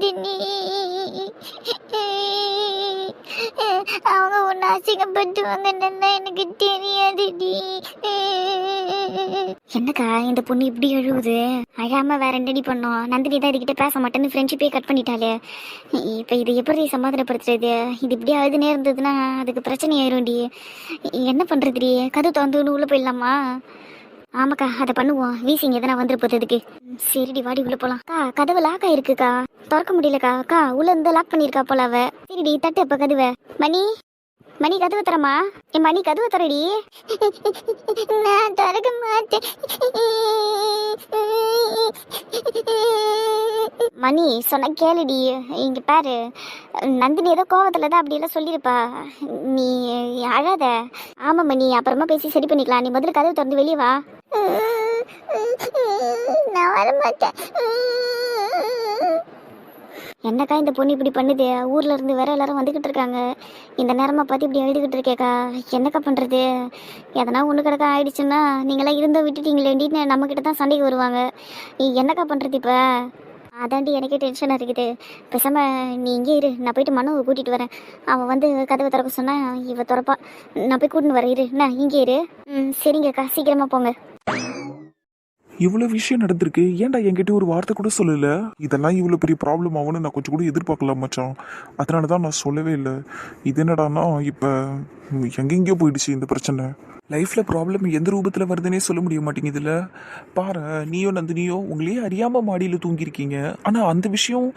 நந்தினி. அவங்க ஒன்று அசிங்கப்பட்டுவாங்கன்னு எனக்கு தெரியாதுடி. என்னக்கா இந்த பொண்ணு இப்படி அழுவுது? அழாம வேற என்னடி பண்ணோம்? நந்தினி தான் இதுகிட்ட பேச மாட்டேன்னு ஃப்ரெண்ட்ஷிப்பே கட் பண்ணிட்டாலே. இப்போ இது எப்படி சமாதானப்படுத்துறது? இது இப்படி அழுதுனே இருந்ததுன்னா அதுக்கு பிரச்சனை ஆயிரும்டி. என்ன பண்றதுடி? கதவு திறந்து உள்ள போயிடலாமா? ஆமாக்கா அதை பண்ணுவோம். வீசிங்க எதனா வந்துரு போகிறதுக்கு. சரிடி வாடி உள்ள போலாம். கதவு லாக் ஆயிருக்குக்கா, திறக்க முடியலக்கா. அக்கா உள்ள இருந்து லாக் பண்ணிருக்கா போல அவ. சரிடி தட்டு அப்ப கதவை. மணி மணி கதவு தரமா? என் மணி கதவு தரடி. நான் திறக்க மாட்டேன். மணி சொன்ன கேளுடி. இங்க பாரு, நந்தினி ஏதோ கோவத்துல தான் அப்படி எல்லாம் சொல்லியிருப்பா. நீ அழாத. ஆமா மணி, அப்புறமா பேசி சரி பண்ணிக்கலாம். நீ முதல்ல கதவு திறந்து வெளியே வா. நான் வரமாட்டேன். என்னக்கா இந்த பொண்ணு இப்படி பண்ணுது? ஊர்ல இருந்து வேற எல்லாரும் வந்துகிட்டு இருக்காங்க. இந்த நேரமா பார்த்து இப்படி எழுதிக்கிட்டு இருக்கேக்கா. என்னக்கா பண்றது? எதனா ஒண்ணு கிடக்கா ஆயிடுச்சுன்னா நீங்களாம் இருந்த விட்டுட்டீங்களேண்டின்னு நம்ம கிட்ட தான் சண்டைக்கு வருவாங்க. என்னக்கா பண்றது இப்ப? அதாண்டி எனக்கே டென்ஷனாக இருக்குது. பேசாம நீ இங்கே இரு, நான் போயிட்டு மனுவை கூட்டிகிட்டு வரேன். அவன் வந்து கதவை திறக்க சொன்னா இவ திறப்பா. நான் போய் கூட்டின்னு வரேன், இரு. நான் இங்கே இரு. சரிங்கக்கா, சீக்கிரமா போங்க. இவ்வளவு விஷயம் நடந்திருக்கு, ஏன்டா என்கிட்ட ஒரு வார்த்தை கூட சொல்லல? இதெல்லாம் இவ்வளவு பெரிய ப்ராப்ளம் ஆகும்னு நான் கொஞ்சம் கூட எதிர்பார்க்கலாம் மச்சான். அதனாலதான் நான் சொல்லவே இல்லை. இது என்னடான்னா இப்ப எங்கெங்கயோ போயிடுச்சு இந்த பிரச்சனை. லைஃப்ல ப்ராப்ளம் எந்த ரூபத்துல வருதுன்னே சொல்ல முடிய மாட்டேங்குதுல. பாரு, நீயோ நந்தினியோ உங்களையே அறியாம மாடியில தூங்கியிருக்கீங்க. ஆனா அந்த விஷயம்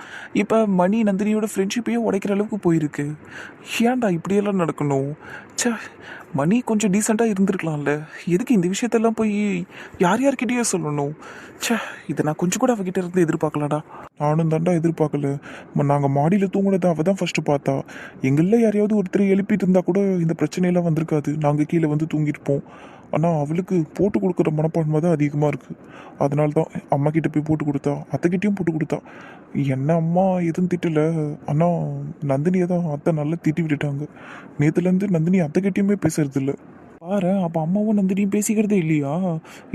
இப்ப மணி நந்தினியோட ஃப்ரெண்ட்ஷிப்பையே உடைக்கிற அளவுக்கு போயிருக்கு. ஏன்டா இப்படியெல்லாம் நடக்கணும்? சே, மணி கொஞ்சம் டீசெண்டாக இருந்திருக்கலாம்ல. எதுக்கு இந்த விஷயத்தெல்லாம் போய் யார்கிட்டயே சொல்லணும்? சே, இதை நான் கொஞ்சம் கூட அவகிட்ட இருந்து எதிர்பார்க்கலடா. நானும் தாண்டா எதிர்பார்க்கல. நாங்கள் மாடியில் தூங்குனதை அவள் தான் ஃபர்ஸ்ட் பார்த்தா. எங்களில் யாரையாவது ஒருத்தர் எழுப்பிட்டு இருந்தா கூட இந்த பிரச்சனையெல்லாம் வந்திருக்காது. நாங்கள் கீழே வந்து தூங்கியிருப்போம். ஆனால் அவளுக்கு போட்டு கொடுக்குற மனப்பான்மை தான் அதிகமாக இருக்குது. அதனால தான் அம்மா கிட்ட போய் போட்டு கொடுத்தா, அத்தைக்கிட்டையும் போட்டு கொடுத்தா. என்ன அம்மா எதுவும் திட்டல, ஆனால் நந்தினியை தான் அத்தை நல்லா திட்டி விட்டுட்டாங்க. நேற்றுலேருந்து நந்தினி அத்தைக்கிட்டையுமே பேசுறது இல்லை. பாரு, அப்போ அம்மாவும் நந்தினியும் பேசிக்கிறதே இல்லையா?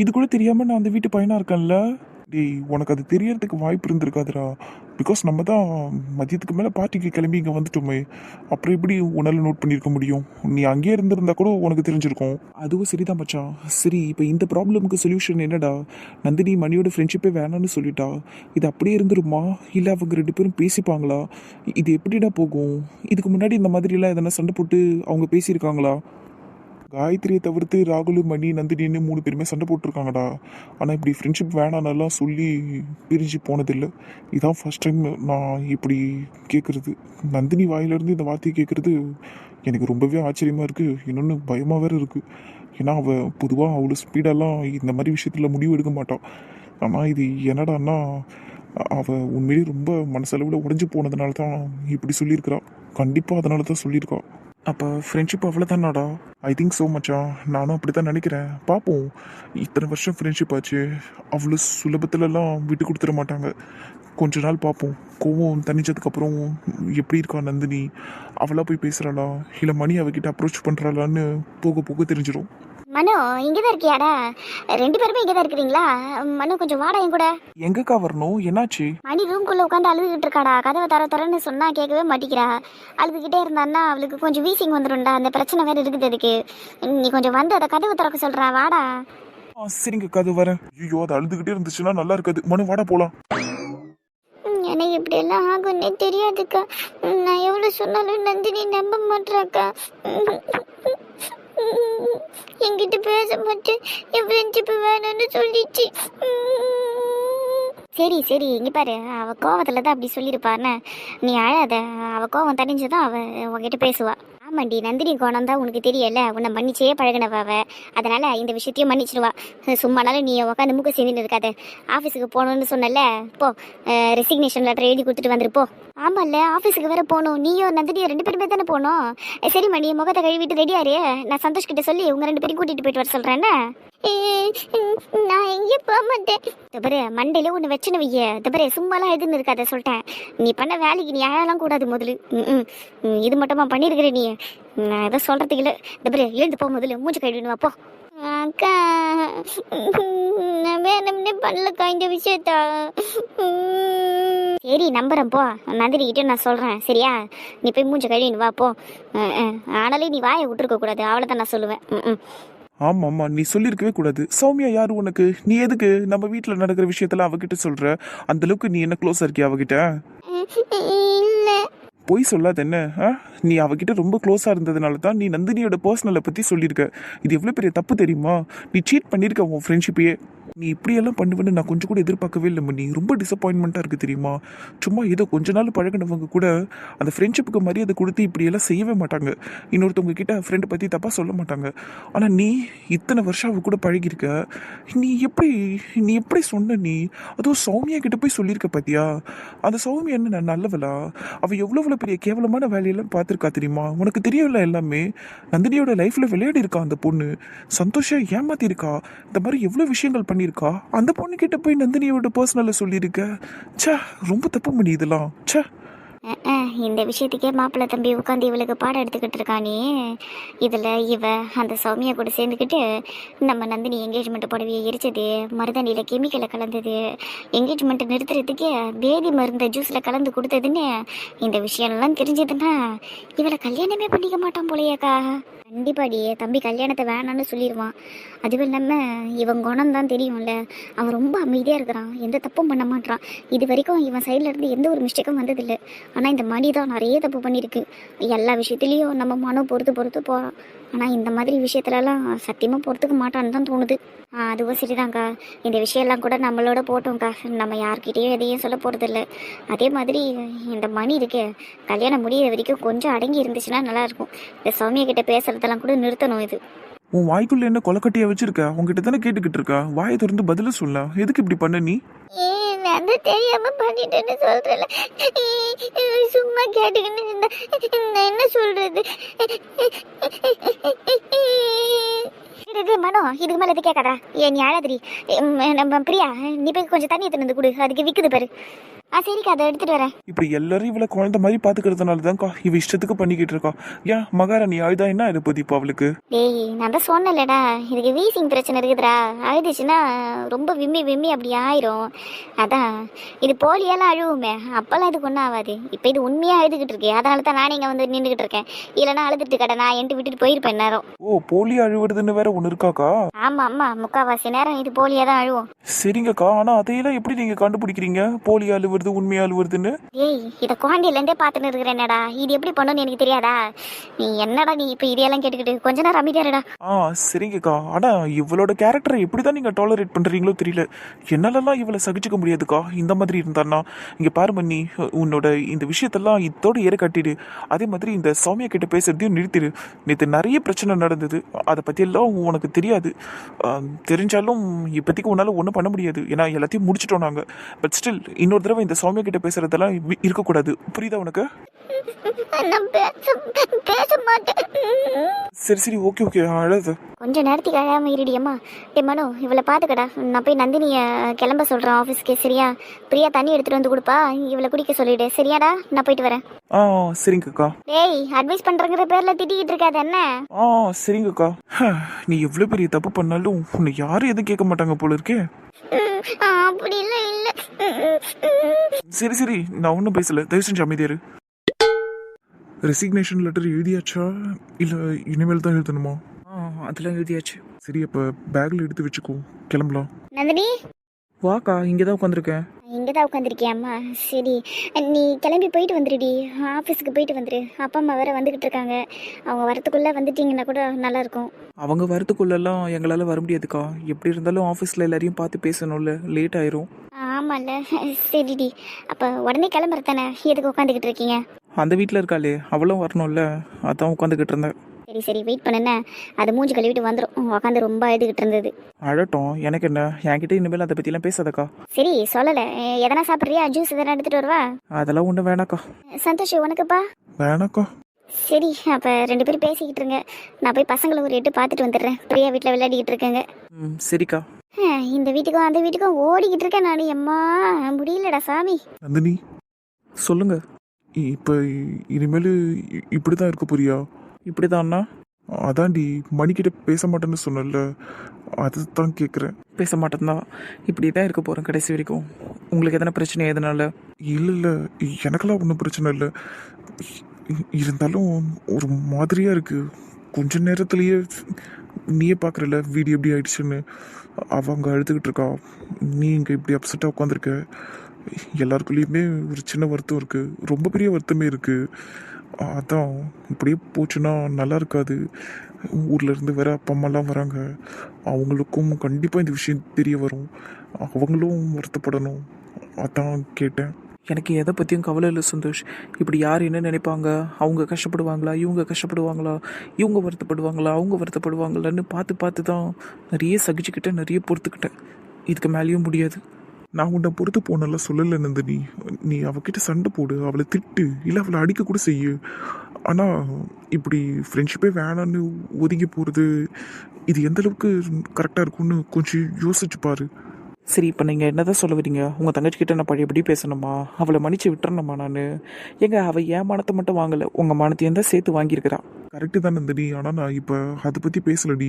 இது கூட தெரியாமல் நான் அந்த வீட்டு பையனாக இருக்கேன்ல. டேய், உனக்கு அது தெரியறதுக்கு வாய்ப்பு இருந்திருக்காதுடா. பிகாஸ் நம்ம தான் மதியத்துக்கு மேலே பார்ட்டிக்கு கிளம்பி இங்கே வந்துட்டோமே. அப்புறம் எப்படி உன்னால நோட் பண்ணியிருக்க முடியும்? நீ அங்கேயே இருந்திருந்தா கூட உனக்கு தெரிஞ்சிருக்கும். அதுவும் சரிதான் மச்சான். சரி, இப்போ இந்த ப்ராப்ளமுக்கு சொல்யூஷன் என்னடா? நந்தினி மணியோட ஃப்ரெண்ட்ஷிப்பே வேணான்னு சொல்லிட்டா. இது அப்படியே இருந்துருமா? இல்லை அவங்க 2 பேரும் பேசிப்பாங்களா? இது எப்படிடா போகும்? இதுக்கு முன்னாடி இந்த மாதிரிலாம் எதனா சண்டை போட்டு அவங்க பேசியிருக்காங்களா? காயத்ரியை தவிர்த்து ராகுல், மணி, நந்தினின்னு 3 பேருமே சண்டை போட்டிருக்காங்கடா. ஆனால் இப்படி ஃப்ரெண்ட்ஷிப் வேணான்னெல்லாம் சொல்லி பிரிஞ்சு போனதில்லை. இதான் ஃபர்ஸ்ட் டைம் நான் இப்படி கேட்குறது. நந்தினி வாயிலிருந்து இந்த வார்த்தையை கேட்குறது எனக்கு ரொம்பவே ஆச்சரியமாக இருக்குது. இன்னொன்று பயமாக வேறு இருக்குது. ஏன்னா அவள் பொதுவாக அவ்வளோ ஸ்பீடெல்லாம் இந்த மாதிரி விஷயத்தில் முடிவு எடுக்க மாட்டாள். ஆனால் இது என்னடான்னா அவள் உண்மையிலேயே ரொம்ப மனசளவில் உடஞ்சி போனதுனால தான் இப்படி சொல்லியிருக்கிறாள். கண்டிப்பாக அதனால தான் சொல்லியிருக்காள். அப்போ ஃப்ரெண்ட்ஷிப் அவ்வளோதானாடா? ஐ திங்க் ஸோ மச்சான். நானும் அப்படி தான் நினைக்கிறேன். பார்ப்போம். இத்தனை வருஷம் ஃப்ரெண்ட்ஷிப் ஆச்சு. அவ்வளோ சுலபத்துலலாம் விட்டு கொடுத்துட மாட்டாங்க. கொஞ்ச நாள் பார்ப்போம். கோவம் தணிச்சதுக்கப்புறம் எப்படி இருக்கா நந்தினி? அவளாக போய் பேசுகிறாளா, இல்லை மணி அவகிட்ட அப்ரோச் பண்ணுறாளான்னு போக போக தெரிஞ்சிடும். மனு, இங்கதான் இருக்கியாடா? 2 பேருமே இங்கதான் இருக்கிறீங்களா? மனு, கொஞ்சம் வாடா என் கூட. எங்கக்கா வரணும்? என்னாச்சு? மணி ரூம்குள்ள உட்காந்து அழுதுகிட்டு இருக்காடா. கதவை தரன்னு சொன்னா கேட்கவே மாட்டிக்கிறா. அழுதுகிட்டே இருந்தான்னா அவளுக்கு கொஞ்சம் வீசிங் வந்துடும்டா. அந்த பிரச்சனை வேற இருக்குது அதுக்கு. நீ கொஞ்சம் வந்து அதை கதவை திறக்க சொல்றா. வாடா. சரிங்கக்கா, அது வரேன். ஐயோ, அது அழுதுகிட்டே இருந்துச்சுன்னா நல்லா இருக்காது. மனு, வாடா போலாம். எனக்கு இப்படி எல்லாம் ஆகும்னே தெரியாதுக்கா. நான் எவ்வளவு சொன்னாலும் நந்தினி நம்ப மாட்டாக்கா. என்கிட்ட பேச மாட்டேன், என் ஃப்ரெண்ட்ஷிப் வேணும்னு சொல்லிச்சு. சரி சரி, இங்க பாரு, அவ கோவத்துல தான் அப்படி சொல்லியிருப்பான்னு நீ அழாத. அவ கோவம் தணிஞ்சுதான் அவ உங்ககிட்ட பேசுவா. ஆமாண்டி, நந்தினி கோணம் தான் உனக்கு தெரியல. உன்னை மன்னிச்சே பழகினவ அவ. அதனால இந்த விஷயத்தையும் மன்னிச்சிடுவா. சும்மானாலும் நீ உட்காந்து மூக்க சேர்ந்துட்டு இருக்காது. ஆஃபீஸுக்கு போகணும்னு சொன்னல, போ. ரெசிக்னேஷன் லெட்டர் எழுதி கொடுத்துட்டு வந்துருப்போ. ஆமாம்ல, ஆஃபீஸுக்கு வேற போகணும். நீயும் நந்தினியும் 2 பேருமே தானே போகணும். சரி மணி, முகத்தை கழுவிட்டு ரெடியாரு. நான் சந்தோஷ் கிட்ட சொல்லி உங்க 2 பேரும் கூட்டிட்டு போயிட்டு வர சொல்றேன். நான் எங்கேயும் போக மாட்டேன். தபரே, மண்டையில ஒன்று வச்சுன்னு வைய. தபரே, சும்மாலாம் எதுன்னு இருக்காத சொல்லிட்டேன். நீ பண்ண வேலைக்கு நீ அழலாம் கூடாது முதல்ல. இது மட்டுமா பண்ணியிருக்கிற நீ? நான் எதோ சொல்றதுக்கு இல்லை. தபரே, எழுந்து போ, முதல்ல மூச்சு கழுவிடுவா போ. அக்கா, நான் வேணும்னே பண்ணலக்கா இந்த விஷயத்தா. சரி நம்புறேன் போ. நந்தினி கிட்ட நான் சொல்கிறேன் சரியா? நீ போய் மூஞ்ச கழுவின்னு வா போ. ஆனாலே நீ வாயை விட்டுருக்க கூடாது, அவ்வளோதான் நான் சொல்லுவேன். ம். ஆமா ஆமா, நீ சொல்லியிருக்கவே கூடாது. சௌமியா யாரு உனக்கு? நீ எதுக்கு நம்ம வீட்டில் நடக்கிற விஷயத்தெல்லாம் அவகிட்ட சொல்ற? அந்த அளவுக்கு நீ என்ன க்ளோஸா இருக்கியா அவகிட்ட? இல்லை. பொய் சொல்லாத என்ன? நீ அவகிட்ட ரொம்ப க்ளோஸா இருந்ததுனால தான் நீ நந்தினியோட பர்சனலை பத்தி சொல்லியிருக்க. இது எவ்வளவு பெரிய தப்பு தெரியுமா? நீ சீட் பண்ணியிருக்க உன் ஃப்ரெண்ட்ஷிப்பையே. நீ இப்படியெல்லாம் பண்ணுவேன்னு நான் கொஞ்சம் கூட எதிர்பார்க்கவே இல்லை மணி. ரொம்ப டிசப்பாயின்மெண்ட்டாக இருக்குது தெரியுமா? சும்மா ஏதோ கொஞ்ச நாள் பழகினவங்க கூட அந்த ஃப்ரெண்ட்ஷிப்புக்கு மரியாதை கொடுத்து இப்படியெல்லாம் செய்யவே மாட்டாங்க. இன்னொருத்தவங்க கிட்ட ஃப்ரெண்டை பற்றி தப்பாக சொல்ல மாட்டாங்க. ஆனால் நீ இத்தனை வருஷம் அவ கூட பழகியிருக்க. நீ எப்படி சொன்ன நீ? அதுவும் சௌமியா கிட்ட போய் சொல்லியிருக்க பார்த்தியா? அந்த சௌமியா என்ன நல்லவளா? அவள் எவ்வளோ பெரிய கேவலமான வேலையெல்லாம் பார்த்துருக்கா தெரியுமா? உனக்கு தெரியல எல்லாமே. நந்தினியோட லைஃப்பில் விளையாடி இருக்கா அந்த பொண்ணு. சந்தோஷம் ஏமாத்திருக்கா. இந்த மாதிரி எவ்வளோ விஷயங்கள் பண்ணியிருக்கா. அந்த பொண்ணு கிட்ட போய் நந்தினியோட பர்சனலை சொல்லியிருக்க. ச்சே, ரொம்ப தப்பு பண்ணி இதெல்லாம். ச்சே. இந்த விஷயத்துக்கே மாப்பிள்ளை தம்பி உட்காந்து இவளுக்கு பாடம் எடுத்துக்கிட்டு இருக்கானே. இதில் இவ அந்த சௌமியா கூட சேர்ந்துக்கிட்டு நம்ம நந்தினி என்கேஜ்மெண்ட் புடவையை எரிச்சது, மருதாணியில் கெமிக்கலை கலந்தது, என்கேஜ்மெண்ட் நிறுத்துறதுக்கு பேதி மருந்த ஜூஸில் கலந்து கொடுத்ததுன்னு இந்த விஷயம்லாம் தெரிஞ்சதுன்னா இவளை கல்யாணமே பண்ணிக்க மாட்டான் போலையாக்கா. கண்டிப்பாடி தம்பி கல்யாணத்தை வேணான்னு சொல்லிடுவான். அதுவும் இல்லாமல் இவன் குணம் தான் தெரியும்ல. அவன் ரொம்ப அமைதியாக இருக்கிறான், எந்த தப்பும் பண்ண மாட்டான். இது வரைக்கும் இவன் சைடில் இருந்து எந்த ஒரு மிஸ்டேக்கும் வந்ததில்லை. ஆனால் இந்த மணி தான் நிறைய தப்பு பண்ணியிருக்கு. எல்லா விஷயத்துலேயும் நம்ம மனம் பொறுத்து போகிறான். ஆனால் இந்த மாதிரி விஷயத்துலலாம் சத்தியமாக பொறுத்துக்க மாட்டான்னு தான் தோணுது. அதுவும் சரிதாங்க்கா. இந்த விஷயம்லாம் கூட நம்மளோட போட்டோம்க்கா. நம்ம யார்கிட்டேயும் எதையும் சொல்ல போகிறதில்ல. அதே மாதிரி இந்த மணி இருக்கே, கல்யாணம் முடியிற வரைக்கும் கொஞ்சம் அடங்கி இருந்துச்சுன்னா நல்லாயிருக்கும். இந்த சௌமியா கிட்ட பேசுகிறதெல்லாம் கூட நிறுத்தணும். இது உன் வாய்க்குள்ள என்ன கொலக்கட்டியா வச்சிருக்க? உங்ககிட்ட தானே கேட்டுக்கிட்டு இருக்கா. வாயை திறந்து பதில சொல்ல. எதுக்கு இப்படி பண்ண நீ? நான் தெரியாம பண்ணிட்டேன்னு சொல்றேன். சும்மா கேட்டுக்கின்னு நான் என்ன சொல்றது? மனோ, இதுக்கு மேல இது கேட்காதா? நீ அழாதிரி. நம்ம பிரியா, நீ போய் கொஞ்சம் தண்ணி எடுத்துட்டு வந்து கொடு. அதுக்கு விக்குது பாரு. சரிக்கா, அதை எடுத்துட்டு வரேன். இப்படி எல்லாரும் இவளை குழந்தை மாதிரி பாத்துக்கிறதுனால தான்க்கா இவ இஷ்டத்துக்கு பண்ணிக்கிட்டு இருக்கா. ஏன் மகாராணி அழுதா என்ன இதை பத்தி இப்போ அவளுக்கு? டேய், நான் தான் சொன்னேன்லடா, இதுக்கு வீசிங் பிரச்சனை இருக்குதுடா. அழுதுச்சுன்னா ரொம்ப விம்மி அப்படி ஆயிரும். அதான் இது போலியெல்லாம் அழுவுமே, அப்பெல்லாம் இதுக்கு ஒன்றும் ஆகாது. இப்போ இது உண்மையாக அழுதுகிட்டு இருக்கேன். அதனால தான் நானே இங்கே வந்து நின்றுக்கிட்டு இருக்கேன். இல்லைன்னா அழுதுட்டு கடை நான் என்ட்டு விட்டுட்டு போயிருப்பேன் நேரம். ஓ, போலி அழுவுறதுன்னு வேற ஒன்று இருக்காக்கா? ஆமா, முக்கால்வாசி நேரம் இது போலியாக தான் அழுவும். சரிங்கக்கா, ஆனா அதையெல்லாம் எப்படி நீங்க கண்டுபிடிக்கிறீங்க? போலி அழுவுறது உண்மையா அழுவுறதுன்னு? ஏய், இதை குழந்தையிலேருந்தே பார்த்துன்னு இருக்கிறேன்னடா. இது எப்படி பண்ணணும்னு எனக்கு தெரியாதா? நீ என்னடா நீ இப்போ இதெல்லாம் கேட்டுக்கிட்டு கொஞ்ச நேரம் அமைதியாடா. சரிங்கக்கா. ஆனா இவளோட கேரக்டரை எப்படிதான் நீங்க டாலரேட் பண்றீங்களோ தெரியல. என்னாலலாம் இவளை சகிச்சுக்க முடியாதுக்கா இந்த மாதிரி இருந்தான்னா. இங்க பாரு மன்னி, உன்னோட இந்த விஷயத்தெல்லாம் இதோட ஏற கட்டிடு. அதே மாதிரி இந்த சௌமியா கிட்ட பேசுறதையும் நிறுத்திடு. நேற்று நிறைய பிரச்சனை நடந்தது, அதை பத்தி எல்லாம் உனக்கு தெரியாது. தெரிஞ்சாலும் இப்போதைக்கு உன்னால ஒன்றும் பண்ண முடியாது, ஏன்னா எல்லாத்தையும் முடிச்சிட்டோம் நாங்க. பட் ஸ்டில் இன்னொரு தடவை இந்த சௌமியா கிட்ட பேசுறதெல்லாம் இருக்கக்கூடாது. புரியுதா உனக்கு? பேச மாட்டேன். சரி ஓகே அழாத. கொஞ்ச நேரத்துக்கு அழாம இருடியம்மா. மனோ, இவளை பாத்துக்கடா. நான் போய் நந்தினிய கிளம்ப சொல்றேன் ஆஃபீஸ்க்கு. சரியா? பிரியா தண்ணி எடுத்துட்டு வந்து கொடுப்பா, இவளை குடிக்க சொல்லிடு. சரியாடா? நான் போயிட்டு வரேன். சரிங்கக்கா. டேய், அட்வைஸ் பண்றங்கிற பேர்ல திட்டிக்கிட்டு இருக்காது என்ன? சரிங்கக்கா. நீ எவ்வளவு பெரிய தப்பு பண்ணாலும் உன்னை யாரும் எதுவும் கேட்க மாட்டாங்க போல இருக்கே. அப்படி இல்ல. சரி நான் ஒன்றும் பேசல, தயவு செஞ்சு அமைதியாரு. ரெசிக்னேஷன் லெட்டர் எழுதியாச்சா இல்லை இனிமேல் தான் எழுதணுமா? அதெல்லாம் எழுதியாச்சு. சரி, அப்போ பேக்கில் எடுத்து வச்சுக்கோ, கிளம்பலாம். நந்தினி, வாக்கா, இங்கே தான் உட்காந்துருக்கேன். இங்கே தான் உட்காந்துருக்கியாம்மா? சரி, நீ கிளம்பி போயிட்டு வந்துடுடி. ஆஃபீஸுக்கு போயிட்டு வந்துடு. அப்பா அம்மா வேற வந்துக்கிட்டு இருக்காங்க. அவங்க வரத்துக்குள்ளே வந்துட்டீங்கன்னா கூட நல்லாயிருக்கும். அவங்க வரத்துக்குள்ளெல்லாம் எங்களால் வர முடியாதுக்கா. எப்படி இருந்தாலும் ஆஃபீஸில் எல்லாரையும் பார்த்து பேசணும்ல, லேட் ஆயிரும். ஆமாம்ல. சரிடி, அப்போ உடனே கிளம்புறதானே? எதுக்கு உட்காந்துக்கிட்டு இருக்கீங்க? அந்த வீட்டில் இருக்காளே, அவளும் வரணும்ல, அதான் உட்காந்துக்கிட்டு இருந்தேன். சரி வெயிட் பண்ணுண்ணே. அது மூஞ்சி கழுவிட்டு வந்துடும். உட்காந்து ரொம்ப அழுதுகிட்டு இருந்தது. அழட்டும், எனக்கு என்ன, என்கிட்ட இனிமேல் அதை பற்றிலாம் பேசாதக்கா. சரி, சொல்லலை. எதனா சாப்பிட்றியா? ஜூஸ் எதனா எடுத்துகிட்டு வருவா? அதெல்லாம் ஒன்றும் வேணாக்கா. சந்தோஷ், உனக்குப்பா? வேணாக்கா. சரி, அப்போ 2 பேரும் பேசிக்கிட்டு இருங்க. நான் போய் பசங்களை ஒரு எட்டு பார்த்துட்டு வந்துடுறேன். பிரியா வீட்டில் விளையாடிக்கிட்டு இருக்கேங்க. சரிக்கா. இந்த வீட்டுக்கும் அந்த வீட்டுக்கும் ஓடிக்கிட்டு இருக்கேன் நான். அம்மா முடியலடா சாமி. நந்தினி, சொல்லுங்க. இப்போ இனிமேல் இப்படி தான் இருக்க போறியா? இப்படி தான்ண்ணா. அதான்டி, மணிக்கிட்ட பேச மாட்டேன்னு சொன்னல, அதுதான் கேட்குறேன். பேச மாட்டேன்தான் இப்படி தான் இருக்க போகிறேன் கடைசி வரைக்கும். உங்களுக்கு எதனா பிரச்சனை எதனால? இல்லை இல்லை, எனக்கெல்லாம் ஒன்றும் பிரச்சனை இல்லை. இருந்தாலும் ஒரு மாதிரியாக இருக்குது. கொஞ்ச நேரத்துலேயே நீயே பார்க்குறல வீடியோ எப்படி ஆயிடுச்சுன்னு. அவங்க அழுதுகிட்டு இருக்கா, நீ இங்கே இப்படி அப்செட்டாக உட்காந்துருக்க. எல்லாருக்குள்ளேயுமே ஒரு சின்ன வருத்தம் இருக்குது, ரொம்ப பெரிய வருத்தமே இருக்குது. அதான் இப்படியே போச்சுன்னா நல்லா இருக்காது. ஊர்லேருந்து வேற அப்பா அம்மாலாம் வராங்க, அவங்களுக்கும் கண்டிப்பாக இந்த விஷயம் தெரிய வரும், அவங்களும் வருத்தப்படணும். அதான் கேட்டேன். எனக்கு எதை பற்றியும் கவலை இல்லை சந்தோஷ். இப்படி யார் என்ன நினைப்பாங்க, அவங்க கஷ்டப்படுவாங்களா, இவங்க கஷ்டப்படுவாங்களா, இவங்க வருத்தப்படுவாங்களா, அவங்க வருத்தப்படுவாங்களான்னு பார்த்து பார்த்து தான் நிறைய சகிச்சுக்கிட்டேன், நிறைய பொறுத்துக்கிட்டேன். இதுக்கு மேலேயும் முடியாது. நான் உன்னை பொறுத்து போனல சொல்லலை நந்தினி. நீ அவகிட்ட சண்டை போடு, அவளை திட்டு, இல்லை அவளை அடிக்க கூட செய்யு. ஆனால் இப்படி ஃப்ரெண்ட்ஷிப்பே வேணான்னு ஒதுங்கி போகிறது இது எந்த அளவுக்கு கரெக்டாக இருக்கும்னு கொஞ்சம் யோசிச்சு பாரு. சரி, இப்போ நீங்கள் என்ன தான் சொல்ல வரீங்க? உங்கள் தங்கச்சிக்கிட்ட நான் பழையபடி பேசணுமா? அவளை மன்னிச்சு விட்டுறணுமா? நான் எங்க அவள் என் மானத்தை மட்டும் வாங்கலை, உங்கள் மானத்தையும் தான் சேர்த்து வாங்கியிருக்கிறா. கரெக்டு தான் நந்தினி, ஆனால் நான் இப்போ அதை பற்றி பேசலடி.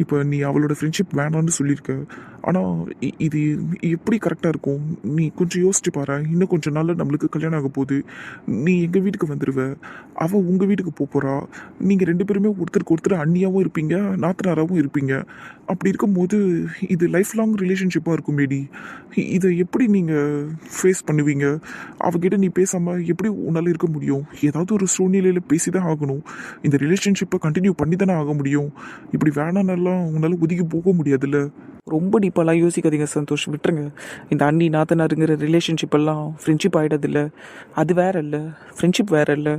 இப்போ நீ அவளோட ஃப்ரெண்ட்ஷிப் வேணான்னு சொல்லியிருக்க. ஆனால் இது எப்படி கரெக்டாக இருக்கும்? நீ கொஞ்சம் யோசிச்சு பாரு. இன்னும் கொஞ்சம் நாளில் நம்மளுக்கு கல்யாணம் ஆக போகுது. நீ எங்கள் வீட்டுக்கு வந்துடுவ, அவள் உங்கள் வீட்டுக்கு போகிறா. நீங்கள் ரெண்டு பேருமே ஒருத்தருக்கு ஒருத்தர் அண்ணியாகவும் இருப்பீங்க, நாத்தனாராகவும் இருப்பீங்க. அப்படி இருக்கும்போது இது லைஃப் லாங் ரிலேஷன்ஷிப்பாக இருக்கும் மேடி. இதை எப்படி நீங்கள் ஃபேஸ் பண்ணுவீங்க? அவகிட்ட நீ பேசாமல் எப்படி உன்னால் இருக்க முடியும்? ஏதாவது ஒரு சூழ்நிலையில் பேசி தான் ஆகணும். இந்த ரிலேஷன்ஷிப்பை கண்டினியூ பண்ணி தானே ஆக முடியும். இப்படி வேணான்னெல்லாம் உன்னால் ஒதுக்கி போக முடியாதுல்ல. ரொம்ப டீப்பெல்லாம் யோசிக்காதீங்க சந்தோஷ், விட்டுருங்க. இந்த அண்ணி நாத்தனாருங்கிற ரிலேஷன்ஷிப் எல்லாம் ஃப்ரெண்ட்ஷிப் ஆகிடாதில்ல. அது வேற இல்லை, ஃப்ரெண்ட்ஷிப் வேற இல்லை.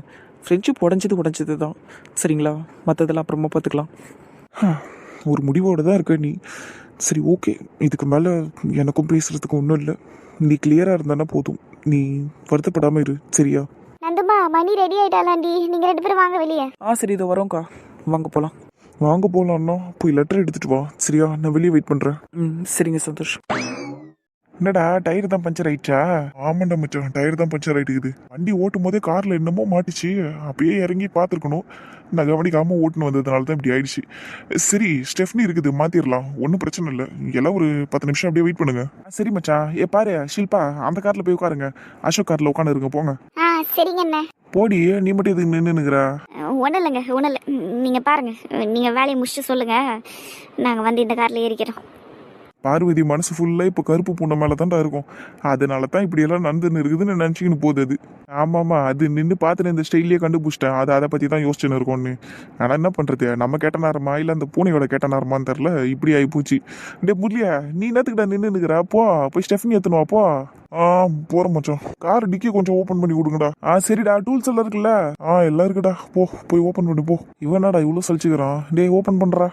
ஃப்ரெண்ட்ஷிப் உடஞ்சது தான், சரிங்களா? மற்றதெல்லாம் அப்புறமா பார்த்துக்கலாம். ஒரு முடிவோடு தான் இருக்க நீ. சரி, ஓகே, இதுக்கு மேலே எனக்கும் பேசுகிறதுக்கு ஒன்றும் இல்லை. நீ கிளியராக இருந்தானா போதும். நீ வருத்தப்படாமல் இரு, சரியா? நந்துமா, மணி ரெடி ஆயிட்டாலாண்டி, நீங்க ரெண்டு பேரும் வாங்க வெளியே. சரி, இதை வரோங்க்கா, வாங்க போகலாம். வாங்க போகலான்னா போய் லெட்டர் எடுத்துகிட்டு வா, சரியா? நான் வெளியே வெயிட் பண்ணுறேன். சரிங்க சந்தோஷ். என்னடா, டயர் தான் பஞ்சர் ஆயிடுச்சா? ஆமாண்டா மச்சான், டயர் தான் பஞ்சர் ஆயிட்டுக்குது. வண்டி ஓட்டும் போதே காரில் என்னமோ மாட்டிச்சு, அப்பயே இறங்கி பார்த்துருக்கணும். நான் கவனிக்காமல் ஓட்டுன்னு வந்ததுனால தான் இப்படி ஆயிடுச்சு. சரி, ஸ்டெஃப்னி இருக்குது, மாற்றிடலாம், ஒன்றும் பிரச்சனை இல்லை. எல்லாம் ஒரு 10 நிமிஷம் அப்படியே வெயிட் பண்ணுங்க. சரி மச்சான். பாரு ஷில்பா, அந்த காரில் போய் உட்காருங்க, அசோக் காரில் உட்காந்துருங்க, போங்க. சரிங்க அண்ணே. போடி, நீ மட்டும் இதுக்கு நின்றுனுக்குறா? ஒன்றும் இல்லைங்க, ஒன்றும் இல்லை. நீங்கள் பாருங்கள், நீங்கள் வேலையை முடிச்சுட்டு சொல்லுங்கள், நாங்கள் வந்து இந்த காரில் ஏறிக்கிறோம். பார்வதி மனசு ஃபுல்லாக இப்போ கருப்பு பூனை மேலே தான்டா இருக்கும். அதனால தான் இப்படியெல்லாம் நடந்துன்னு இருக்குதுன்னு நினச்சிக்கின்னு போகுது அது. ஆமாம்மா, அது நின்று பார்த்துன்னு இந்த ஸ்டைல்லையே கண்டுபிடிச்சிட்டேன். அதை பற்றி தான் யோசிச்சுன்னு இருக்கோன்னு. ஆனால் என்ன பண்ணுறது, நம்ம கேட்ட நேரமா இல்லை அந்த பூனையோட கேட்ட நேரமான்னு தெரில, இப்படி ஆகி போச்சு. டே முல்லியா, நீ என்னத்துக்கிட்ட நின்றுனுக்குறா? போய் ஸ்டெஃப்னி எடுத்துனுவா, போ. போகிறோம் மச்சான். கார் டிக்கி கொஞ்சம் ஓப்பன் பண்ணி கொடுங்கடா. சரிடா, டூல்ஸ் எல்லாம் இருக்குல்ல? எல்லாம் இருக்குடா, போய் ஓப்பன் பண்ணி போ. இவனாடா இவ்வளோ சலிச்சுக்கிறான்? டே, ஓப்பன் பண்ணுறா.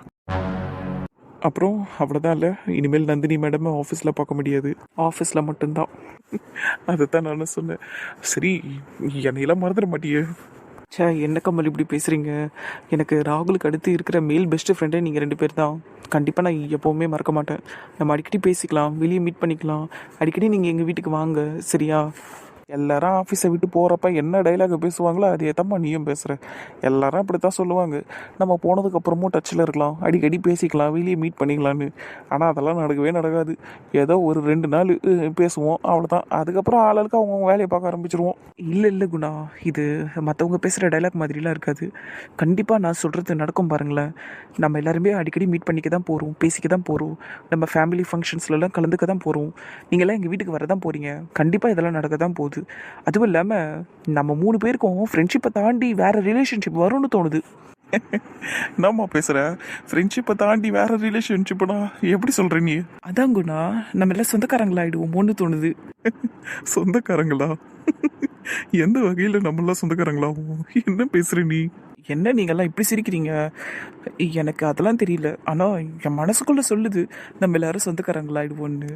அப்புறம் அவ்வளோதான் இல்லை, இனிமேல் நந்தினி மேடமை ஆஃபீஸில் பார்க்க முடியாது, ஆஃபீஸில் மட்டும்தான். அதைத்தான் நானும் சொன்னேன். சரி, என்னையெல்லாம் மறந்துட மாட்டியே? என்ன கமல் இப்படி பேசுகிறீங்க? எனக்கு ராகுலுக்கு அடுத்து இருக்கிற மேல் பெஸ்ட்டு ஃப்ரெண்டே நீங்கள் 2 பேர் தான். கண்டிப்பாக நான் எப்போவுமே மறக்க மாட்டேன். நம்ம அடிக்கடி பேசிக்கலாம், வெளியே மீட் பண்ணிக்கலாம். அடிக்கடி நீங்கள் எங்கள் வீட்டுக்கு வாங்க, சரியா? எல்லாரும் ஆஃபீஸை விட்டு போகிறப்ப என்ன டைலாக் பேசுவாங்களோ அதே தான் நீயும் பேசுகிற. எல்லாரும் அப்படி தான் சொல்லுவாங்க, நம்ம போனதுக்கப்புறமும் டச்சில் இருக்கலாம், அடிக்கடி பேசிக்கலாம், வெளியே மீட் பண்ணிக்கலான்னு. ஆனால் அதெல்லாம் நடக்கவே நடக்காது. ஏதோ ஒரு 2 நாள் பேசுவோம், அவ்வளோதான். அதுக்கப்புறம் ஆளுக்கு அவங்கவுங்க வேலையை பார்க்க ஆரம்பிச்சிருவோம். இல்லை குணா, இது மற்றவங்க பேசுகிற டைலாக் மாதிரிலாம் இருக்காது. கண்டிப்பாக நான் சொல்கிறது நடக்கும் பாருங்களேன். நம்ம எல்லாருமே அடிக்கடி மீட் பண்ணிக்க தான் போகிறோம், பேசிக்க தான் போகிறோம், நம்ம ஃபேமிலி ஃபங்க்ஷன்ஸ்லாம் கலந்துக்க தான் போகிறோம். நீங்களாம் எங்கள் வீட்டுக்கு வர தான் போகிறீங்க. கண்டிப்பாக இதெல்லாம் நடக்க தான் போகுது. அதுவும் இல்லாமல் நம்ம 3 பேருக்கும் ஃப்ரெண்ட்ஷிப்பை தாண்டி வேற ரிலேஷன்ஷிப் வரும்னு தோணுது. என்னம்மா பேசுகிற? ஃப்ரெண்ட்ஷிப்பை தாண்டி வேற ரிலேஷன்ஷிப்னா எப்படி சொல்கிற நீ? அதான் குணா, நம்ம எல்லாம் சொந்தக்காரங்களாயிடுவோமோன்னு தோணுது. சொந்தக்காரங்களா? எந்த வகையில் நம்மளாம் சொந்தக்காரங்களாகும்? என்ன பேசுகிற நீ? என்ன நீங்கள்லாம் இப்படி சிரிக்கிறீங்க? எனக்கு அதெல்லாம் தெரியல, ஆனால் என் மனசுக்குள்ளே சொல்லுது நம்ம எல்லாரும் சொந்தக்காரங்களாயிடுவோன்னு.